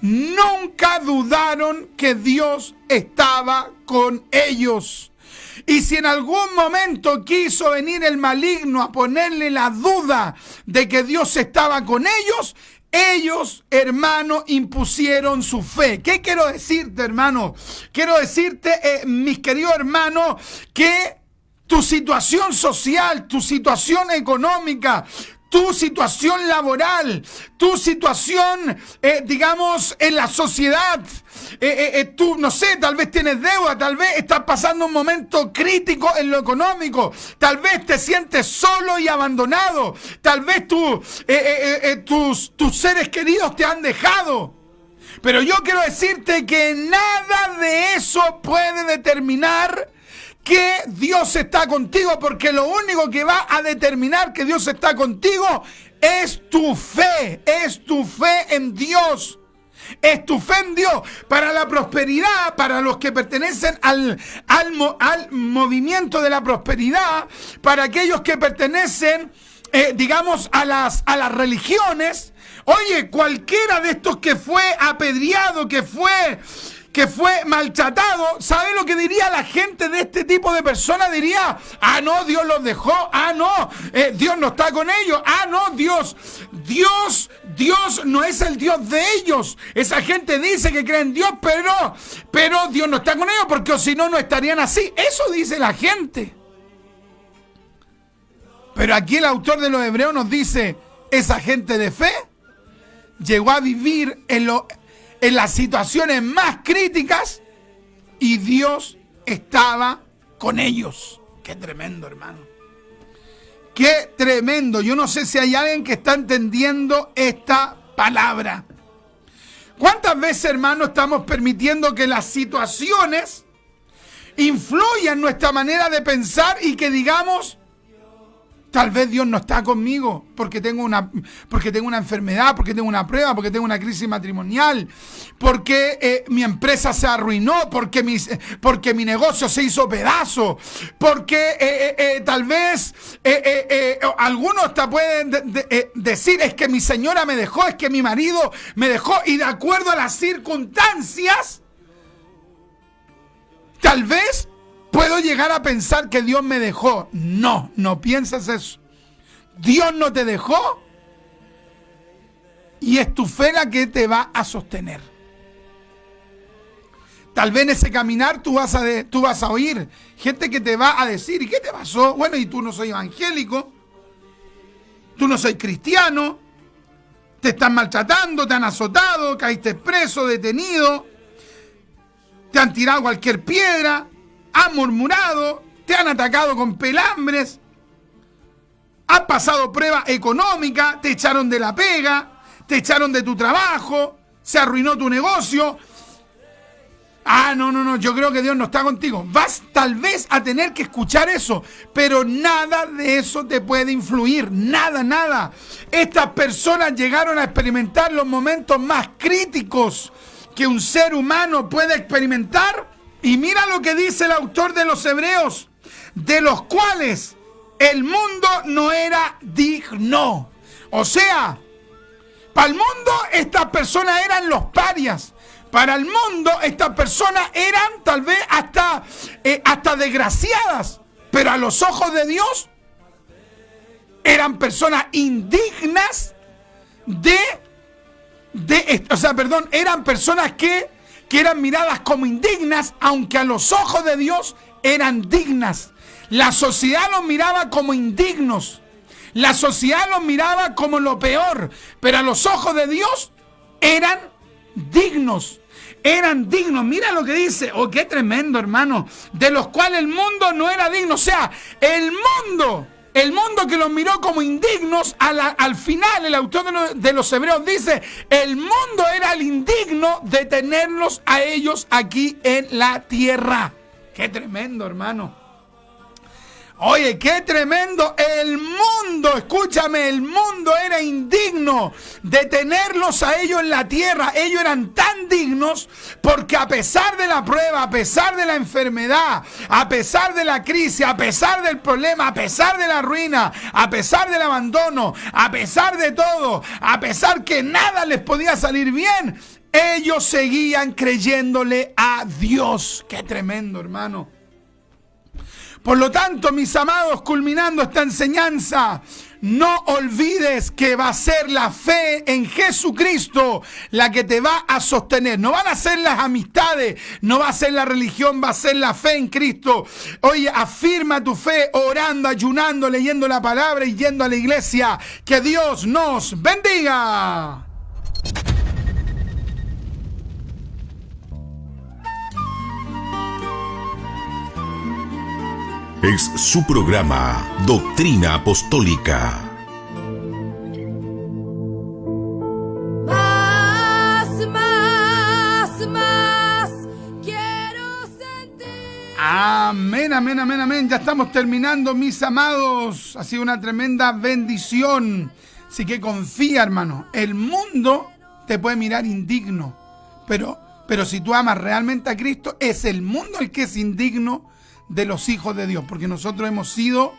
S4: Nunca dudaron que Dios estaba con ellos. Y si en algún momento quiso venir el maligno a ponerle la duda de que Dios estaba con ellos, hermano, impusieron su fe. ¿Qué quiero decirte, hermano? Quiero decirte, mis queridos hermanos, que tu situación social, tu situación económica, tu situación laboral, tu situación, digamos, en la sociedad, tú, no sé, tal vez tienes deuda, tal vez estás pasando un momento crítico en lo económico, tal vez te sientes solo y abandonado, tal vez tus seres queridos te han dejado. Pero yo quiero decirte que nada de eso puede determinar que Dios está contigo, porque lo único que va a determinar que Dios está contigo Es tu fe en Dios. Es tu fe en Dios para la prosperidad, para los que pertenecen al movimiento de la prosperidad, para aquellos que pertenecen, digamos, a las religiones. Oye, cualquiera de estos que fue apedreado, que fue maltratado, ¿sabe lo que diría la gente de este tipo de personas? Diría, no, Dios los dejó, no, Dios no está con ellos, no, Dios no es el Dios de ellos. Esa gente dice que cree en Dios, pero Dios no está con ellos, porque si no, no estarían así. Eso dice la gente. Pero aquí el autor de los Hebreos nos dice, esa gente de fe llegó a vivir en las situaciones más críticas y Dios estaba con ellos. Qué tremendo, hermano. Qué tremendo. Yo no sé si hay alguien que está entendiendo esta palabra. ¿Cuántas veces, hermano, estamos permitiendo que las situaciones influyan en nuestra manera de pensar y que digamos, tal vez Dios no está conmigo porque tengo una enfermedad, porque tengo una prueba, porque tengo una crisis matrimonial, porque mi empresa se arruinó, porque mi negocio se hizo pedazo, porque tal vez algunos hasta pueden decir, es que mi señora me dejó, es que mi marido me dejó, y de acuerdo a las circunstancias, tal vez puedo llegar a pensar que Dios me dejó. No pienses eso. Dios no te dejó y es tu fe la que te va a sostener. Tal vez en ese caminar tú vas a oír gente que te va a decir, ¿y qué te pasó? Bueno, y tú no soy evangélico, tú no soy cristiano, te están maltratando, te han azotado, caíste preso, detenido, te han tirado cualquier piedra, han murmurado, te han atacado con pelambres, has pasado prueba económica, te echaron de la pega, te echaron de tu trabajo, se arruinó tu negocio. No, yo creo que Dios no está contigo. Vas tal vez a tener que escuchar eso, pero nada de eso te puede influir, nada. Estas personas llegaron a experimentar los momentos más críticos que un ser humano puede experimentar. Y mira lo que dice el autor de los Hebreos, de los cuales el mundo no era digno. O sea, para el mundo estas personas eran los parias. Para el mundo estas personas eran tal vez hasta desgraciadas. Pero a los ojos de Dios eran personas indignas eran personas que eran miradas como indignas, aunque a los ojos de Dios eran dignas. La sociedad los miraba como indignos. La sociedad los miraba como lo peor, pero a los ojos de Dios eran dignos. Eran dignos. Mira lo que dice. Oh, qué tremendo, hermano. De los cuales el mundo no era digno. O sea, el mundo que los miró como indignos, al final el autor de los Hebreos dice, el mundo era el indigno de tenerlos a ellos aquí en la tierra. Qué tremendo, hermano. Oye, qué tremendo. El mundo, escúchame, el mundo era indigno de tenerlos a ellos en la tierra. Ellos eran tan dignos porque a pesar de la prueba, a pesar de la enfermedad, a pesar de la crisis, a pesar del problema, a pesar de la ruina, a pesar del abandono, a pesar de todo, a pesar que nada les podía salir bien, ellos seguían creyéndole a Dios. Qué tremendo, hermano. Por lo tanto, mis amados, culminando esta enseñanza, no olvides que va a ser la fe en Jesucristo la que te va a sostener. No van a ser las amistades, no va a ser la religión, va a ser la fe en Cristo. Oye, afirma tu fe orando, ayunando, leyendo la palabra y yendo a la iglesia. Que Dios nos bendiga.
S1: Es su programa Doctrina Apostólica.
S2: Más, quiero sentir.
S4: Amén. Ya estamos terminando, mis amados. Ha sido una tremenda bendición. Así que confía, hermano. El mundo te puede mirar indigno, pero si tú amas realmente a Cristo, es el mundo el que es indigno de los hijos de Dios, porque nosotros hemos sido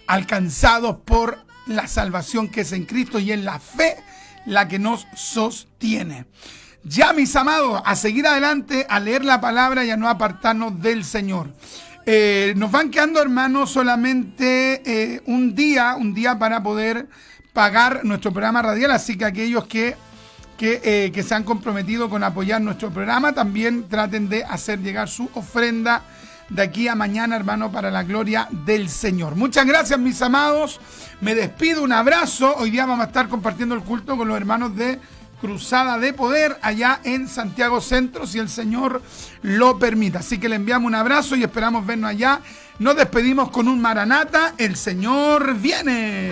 S4: alcanzados por la salvación que es en Cristo y en la fe la que nos sostiene. Ya, mis amados, a seguir adelante, a leer la palabra y a no apartarnos del Señor. Nos van quedando, hermanos, solamente un día para poder pagar nuestro programa radial, así que aquellos que se han comprometido con apoyar nuestro programa, también traten de hacer llegar su ofrenda de aquí a mañana, hermano, para la gloria del Señor. Muchas gracias, mis amados. Me despido, un abrazo. Hoy día vamos a estar compartiendo el culto con los hermanos de Cruzada de Poder allá en Santiago Centro, si el Señor lo permite. Así que le enviamos un abrazo y esperamos vernos allá. Nos despedimos con un Maranata, el Señor viene.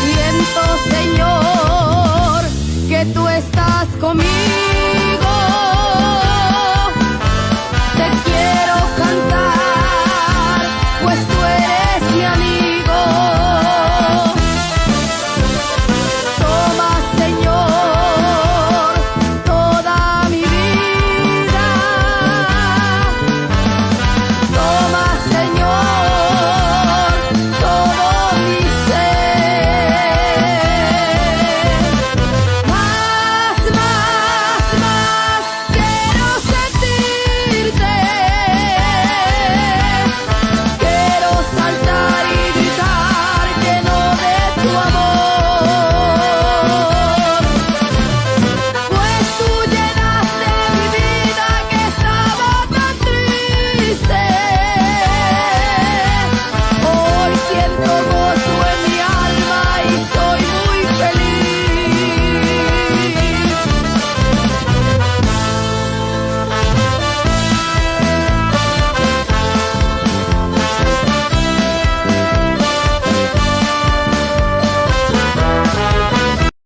S2: Siento, Señor, que tú estás conmigo.